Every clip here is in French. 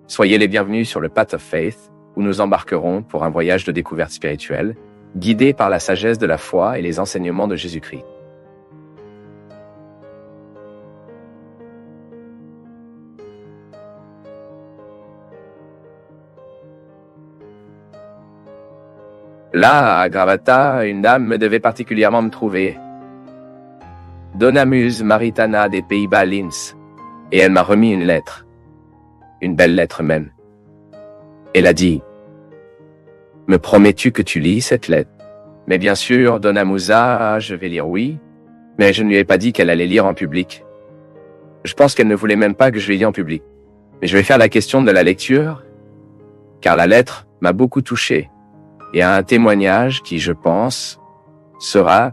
Soyez les bienvenus sur le Path of Faith, où nous embarquerons pour un voyage de découverte spirituelle, guidé par la sagesse de la foi et les enseignements de Jésus-Christ. Là, à Gravata, une dame me devait particulièrement me trouver. Donna Muse Maritana des Pays-Bas Linz, et elle m'a remis une lettre. Une belle lettre même. Elle a dit « Me promets-tu que tu lis cette lettre ?» Mais bien sûr, Donna Musa, je vais lire oui, mais je ne lui ai pas dit qu'elle allait lire en public. Je pense qu'elle ne voulait même pas que je lis en public. Mais je vais faire la question de la lecture, car la lettre m'a beaucoup touché, et a un témoignage qui, je pense, sera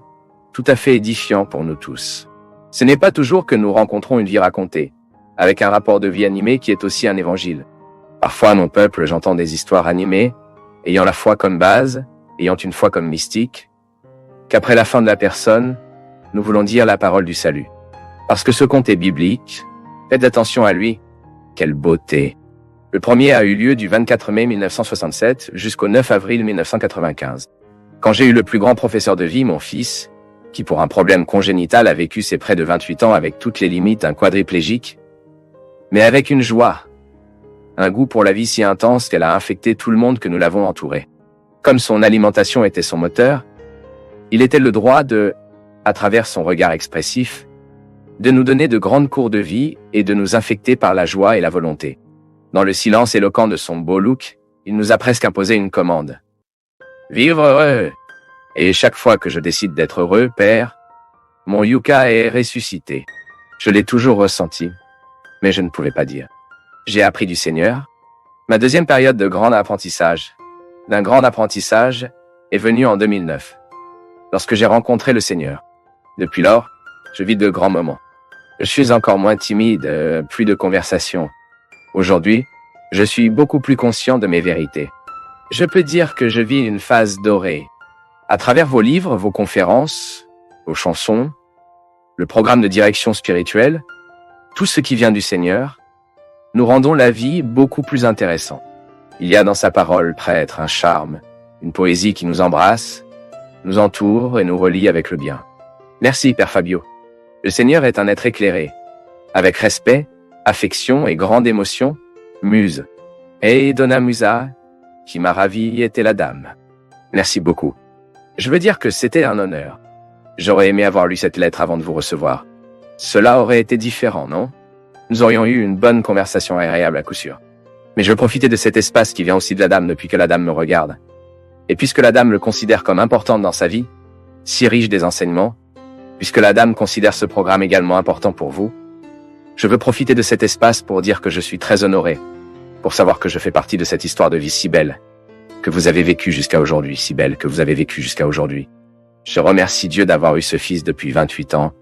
tout à fait édifiant pour nous tous. Ce n'est pas toujours que nous rencontrons une vie racontée, avec un rapport de vie animé qui est aussi un évangile. Parfois, à mon peuple, j'entends des histoires animées, ayant la foi comme base, ayant une foi comme mystique, qu'après la fin de la personne, nous voulons dire la parole du salut. Parce que ce conte est biblique, faites attention à lui. Quelle beauté! Le premier a eu lieu du 24 mai 1967 jusqu'au 9 avril 1995. Quand j'ai eu le plus grand professeur de vie, mon fils, qui pour un problème congénital a vécu ses près de 28 ans avec toutes les limites d'un quadriplégique, mais avec une joie, un goût pour la vie si intense qu'elle a infecté tout le monde que nous l'avons entouré. Comme son alimentation était son moteur, il était le droit de, à travers son regard expressif, de nous donner de grandes cours de vie et de nous infecter par la joie et la volonté. Dans le silence éloquent de son beau look, il nous a presque imposé une commande. Vivre heureux! Et chaque fois que je décide d'être heureux, Père, mon Yuka est ressuscité. Je l'ai toujours ressenti, mais je ne pouvais pas dire. J'ai appris du Seigneur. Ma deuxième période d'un grand apprentissage, est venue en 2009, lorsque j'ai rencontré le Seigneur. Depuis lors, je vis de grands moments. Je suis encore moins timide, plus de conversation. Aujourd'hui, je suis beaucoup plus conscient de mes vérités. Je peux dire que je vis une phase dorée. À travers vos livres, vos conférences, vos chansons, le programme de direction spirituelle, tout ce qui vient du Seigneur, nous rendons la vie beaucoup plus intéressante. Il y a dans sa parole, prêtre, un charme, une poésie qui nous embrasse, nous entoure et nous relie avec le bien. Merci, Père Fabio. Le Seigneur est un être éclairé, avec respect, affection et grande émotion, Muse. Et Donna Musa, qui m'a ravi, était la dame. Merci beaucoup. Je veux dire que c'était un honneur. J'aurais aimé avoir lu cette lettre avant de vous recevoir. Cela aurait été différent, non? Nous aurions eu une bonne conversation agréable à coup sûr. Mais je veux profiter de cet espace qui vient aussi de la dame depuis que la dame me regarde. Et puisque la dame le considère comme important dans sa vie, si riche des enseignements, puisque la dame considère ce programme également important pour vous, je veux profiter de cet espace pour dire que je suis très honoré, pour savoir que je fais partie de cette histoire de vie si belle, que vous avez vécue jusqu'à aujourd'hui, si belle que vous avez vécue jusqu'à aujourd'hui. Je remercie Dieu d'avoir eu ce fils depuis 28 ans,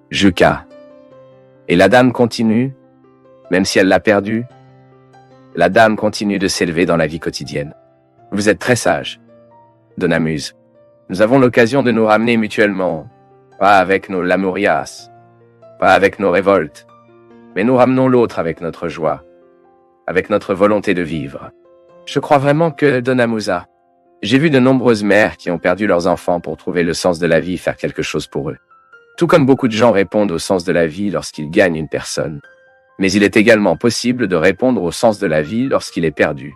Juka. Et la dame continue, même si elle l'a perdu, la dame continue de s'élever dans la vie quotidienne. Vous êtes très sage, Donna Muse. Nous avons l'occasion de nous ramener mutuellement, pas avec nos lamurias, pas avec nos révoltes, mais nous ramenons l'autre avec notre joie, avec notre volonté de vivre. Je crois vraiment que Donna Musa, j'ai vu de nombreuses mères qui ont perdu leurs enfants pour trouver le sens de la vie, faire quelque chose pour eux. Tout comme beaucoup de gens répondent au sens de la vie lorsqu'ils gagnent une personne. Mais il est également possible de répondre au sens de la vie lorsqu'il est perdu.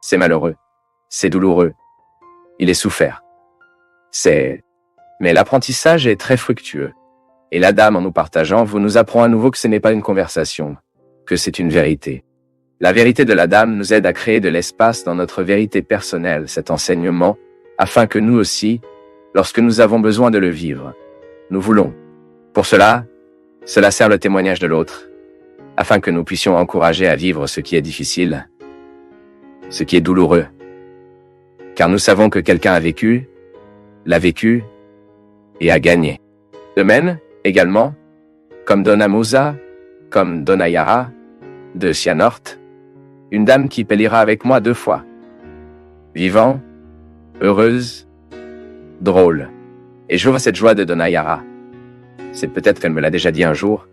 C'est malheureux. C'est douloureux. Il est souffert. Mais l'apprentissage est très fructueux. Et la dame, en nous partageant, vous nous apprend à nouveau que ce n'est pas une conversation, que c'est une vérité. La vérité de la dame nous aide à créer de l'espace dans notre vérité personnelle, cet enseignement, afin que nous aussi, lorsque nous avons besoin de le vivre, nous voulons. Pour cela sert le témoignage de l'autre, afin que nous puissions encourager à vivre ce qui est difficile, ce qui est douloureux. Car nous savons que quelqu'un a vécu, l'a vécu et a gagné. De même, également, comme Donna Musa, comme Donna Yara, de Sianort, une dame qui pèlera avec moi 2 fois. Vivant, heureuse, drôle. Et je vois cette joie de Donna Yara. C'est peut-être qu'elle me l'a déjà dit un jour,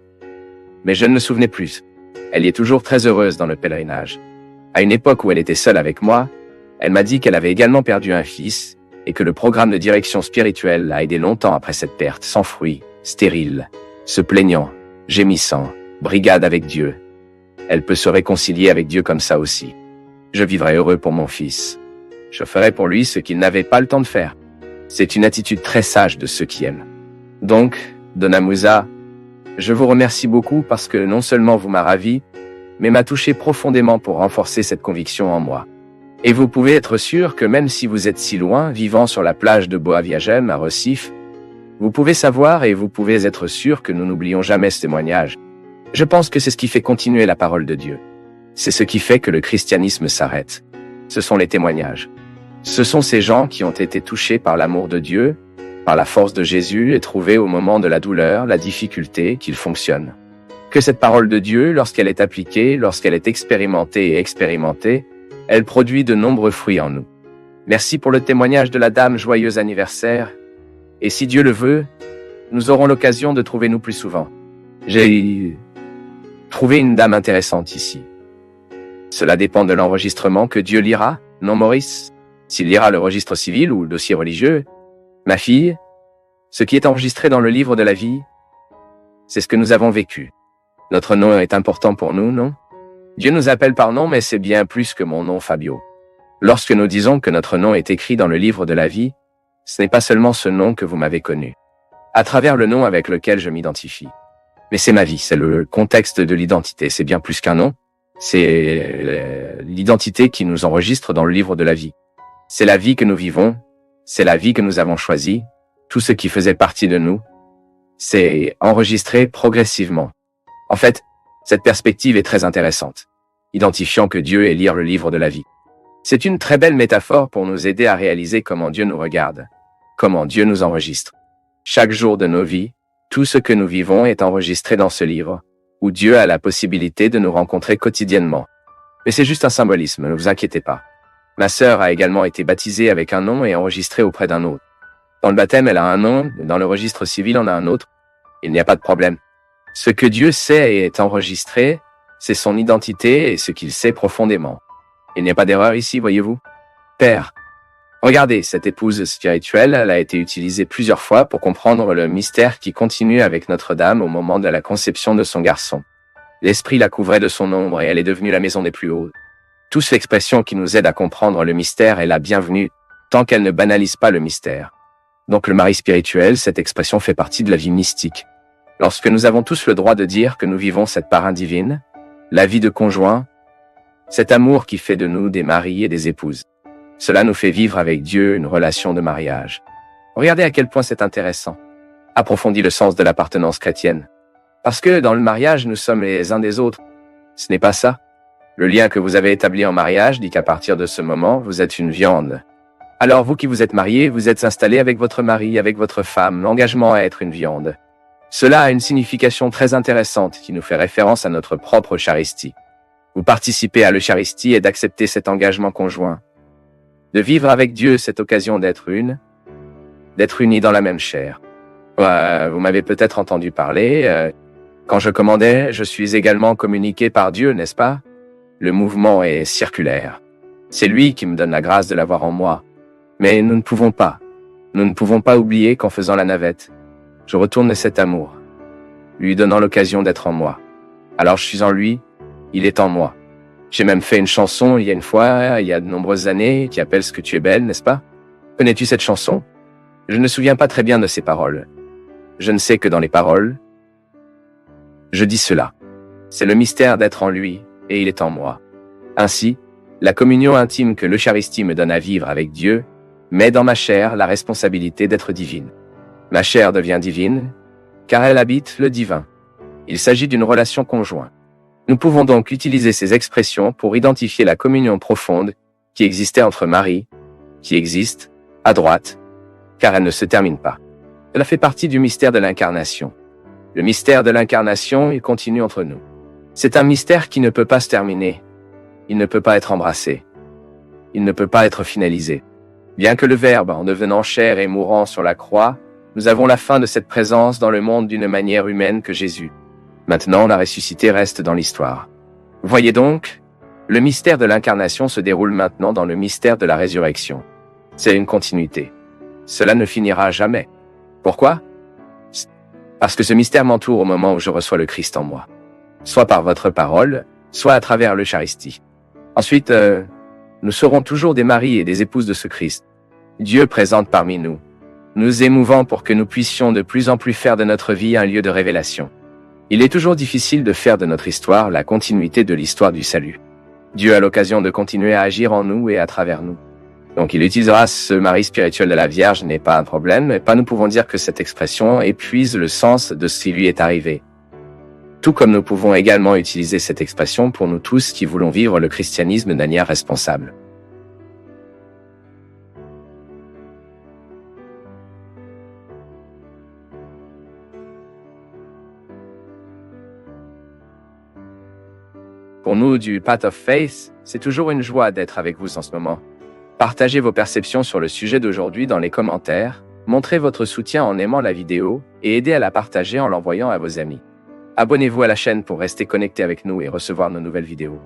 mais je ne me souvenais plus. Elle y est toujours très heureuse dans le pèlerinage. À une époque où elle était seule avec moi, elle m'a dit qu'elle avait également perdu un fils et que le programme de direction spirituelle l'a aidé longtemps après cette perte, sans fruit, stérile, se plaignant, gémissant, brigade avec Dieu. Elle peut se réconcilier avec Dieu comme ça aussi. Je vivrai heureux pour mon fils. Je ferai pour lui ce qu'il n'avait pas le temps de faire. C'est une attitude très sage de ceux qui aiment. Donc, Donna Musa, je vous remercie beaucoup parce que non seulement vous m'a ravi, mais m'a touché profondément pour renforcer cette conviction en moi. Et vous pouvez être sûr que même si vous êtes si loin, vivant sur la plage de Boa Viagem à Recife, vous pouvez savoir et vous pouvez être sûr que nous n'oublions jamais ce témoignage. Je pense que c'est ce qui fait continuer la parole de Dieu. C'est ce qui fait que le christianisme s'arrête. Ce sont les témoignages. Ce sont ces gens qui ont été touchés par l'amour de Dieu, par la force de Jésus et trouvés au moment de la douleur, la difficulté, qu'il fonctionne. Que cette parole de Dieu, lorsqu'elle est appliquée, lorsqu'elle est expérimentée et expérimentée, elle produit de nombreux fruits en nous. Merci pour le témoignage de la dame, joyeux anniversaire. Et si Dieu le veut, nous aurons l'occasion de trouver nous plus souvent. J'ai trouvé une dame intéressante ici. Cela dépend de l'enregistrement que Dieu lira, non Maurice? S'il lira le registre civil ou le dossier religieux, ma fille, ce qui est enregistré dans le livre de la vie, c'est ce que nous avons vécu. Notre nom est important pour nous, non? Dieu nous appelle par nom, mais c'est bien plus que mon nom, Fabio. Lorsque nous disons que notre nom est écrit dans le livre de la vie, ce n'est pas seulement ce nom que vous m'avez connu, à travers le nom avec lequel je m'identifie. Mais c'est ma vie, c'est le contexte de l'identité, c'est bien plus qu'un nom, c'est l'identité qui nous enregistre dans le livre de la vie. C'est la vie que nous vivons, c'est la vie que nous avons choisie, tout ce qui faisait partie de nous, c'est enregistré progressivement. En fait, cette perspective est très intéressante, identifiant que Dieu est lire le livre de la vie. C'est une très belle métaphore pour nous aider à réaliser comment Dieu nous regarde, comment Dieu nous enregistre. Chaque jour de nos vies, tout ce que nous vivons est enregistré dans ce livre, où Dieu a la possibilité de nous rencontrer quotidiennement. Mais c'est juste un symbolisme, ne vous inquiétez pas. Ma sœur a également été baptisée avec un nom et enregistrée auprès d'un autre. Dans le baptême, elle a un nom, dans le registre civil, on a un autre. Il n'y a pas de problème. Ce que Dieu sait et est enregistré, c'est son identité et ce qu'il sait profondément. Il n'y a pas d'erreur ici, voyez-vous? Père, regardez, cette épouse spirituelle, elle a été utilisée plusieurs fois pour comprendre le mystère qui continue avec Notre-Dame au moment de la conception de son garçon. L'Esprit la couvrait de son ombre et elle est devenue la maison des plus hauts. Tous l'expression qui nous aide à comprendre le mystère est la bienvenue, tant qu'elle ne banalise pas le mystère. Donc le mari spirituel, cette expression fait partie de la vie mystique. Lorsque nous avons tous le droit de dire que nous vivons cette part divine, la vie de conjoint, cet amour qui fait de nous des maris et des épouses. Cela nous fait vivre avec Dieu une relation de mariage. Regardez à quel point c'est intéressant. Approfondit le sens de l'appartenance chrétienne. Parce que dans le mariage, nous sommes les uns des autres. Ce n'est pas ça. Le lien que vous avez établi en mariage dit qu'à partir de ce moment, vous êtes une viande. Alors vous qui vous êtes mariés, vous êtes installés avec votre mari, avec votre femme, l'engagement à être une viande. Cela a une signification très intéressante qui nous fait référence à notre propre Eucharistie. Vous participez à l'Eucharistie et d'accepter cet engagement conjoint. De vivre avec Dieu cette occasion d'être unis dans la même chair. Vous m'avez peut-être entendu parler. Quand je commandais, je suis également communiqué par Dieu, n'est-ce pas? Le mouvement est circulaire. C'est lui qui me donne la grâce de l'avoir en moi. Mais nous ne pouvons pas oublier qu'en faisant la navette, je retourne cet amour, lui donnant l'occasion d'être en moi. Alors je suis en lui, il est en moi. J'ai même fait une chanson il y a de nombreuses années, qui appelle « Ce que tu es belle », n'est-ce pas? Connais-tu cette chanson? Je ne me souviens pas très bien de ses paroles. Je ne sais que dans les paroles, je dis cela. C'est le mystère d'être en lui, et il est en moi. Ainsi, la communion intime que l'Eucharistie me donne à vivre avec Dieu met dans ma chair la responsabilité d'être divine. Ma chair devient divine, car elle habite le divin. Il s'agit d'une relation conjointe. Nous pouvons donc utiliser ces expressions pour identifier la communion profonde qui existait entre Marie, qui existe, à droite, car elle ne se termine pas. Cela fait partie du mystère de l'incarnation. Le mystère de l'incarnation, il continue entre nous. C'est un mystère qui ne peut pas se terminer. Il ne peut pas être embrassé. Il ne peut pas être finalisé. Bien que le Verbe, en devenant chair et mourant sur la croix, nous avons la fin de cette présence dans le monde d'une manière humaine que Jésus. Maintenant, la ressuscité reste dans l'histoire. Voyez donc, Le mystère de l'incarnation se déroule maintenant dans le mystère de la résurrection. C'est une continuité. Cela ne finira jamais. Pourquoi? Parce que ce mystère m'entoure au moment où je reçois le Christ en moi. Soit par votre parole, soit à travers l'Eucharistie. Ensuite, nous serons toujours des maris et des épouses de ce Christ. Dieu présente parmi nous, nous émouvant pour que nous puissions de plus en plus faire de notre vie un lieu de révélation. Il est toujours difficile de faire de notre histoire la continuité de l'histoire du salut. Dieu a l'occasion de continuer à agir en nous et à travers nous. Donc il utilisera ce mari spirituel de la Vierge n'est pas un problème, mais pas nous pouvons dire que cette expression épuise le sens de ce qui lui est arrivé. Tout comme nous pouvons également utiliser cette expression pour nous tous qui voulons vivre le christianisme de manière responsable. Pour nous du Path of Faith, c'est toujours une joie d'être avec vous en ce moment. Partagez vos perceptions sur le sujet d'aujourd'hui dans les commentaires, montrez votre soutien en aimant la vidéo et aidez à la partager en l'envoyant à vos amis. Abonnez-vous à la chaîne pour rester connecté avec nous et recevoir nos nouvelles vidéos.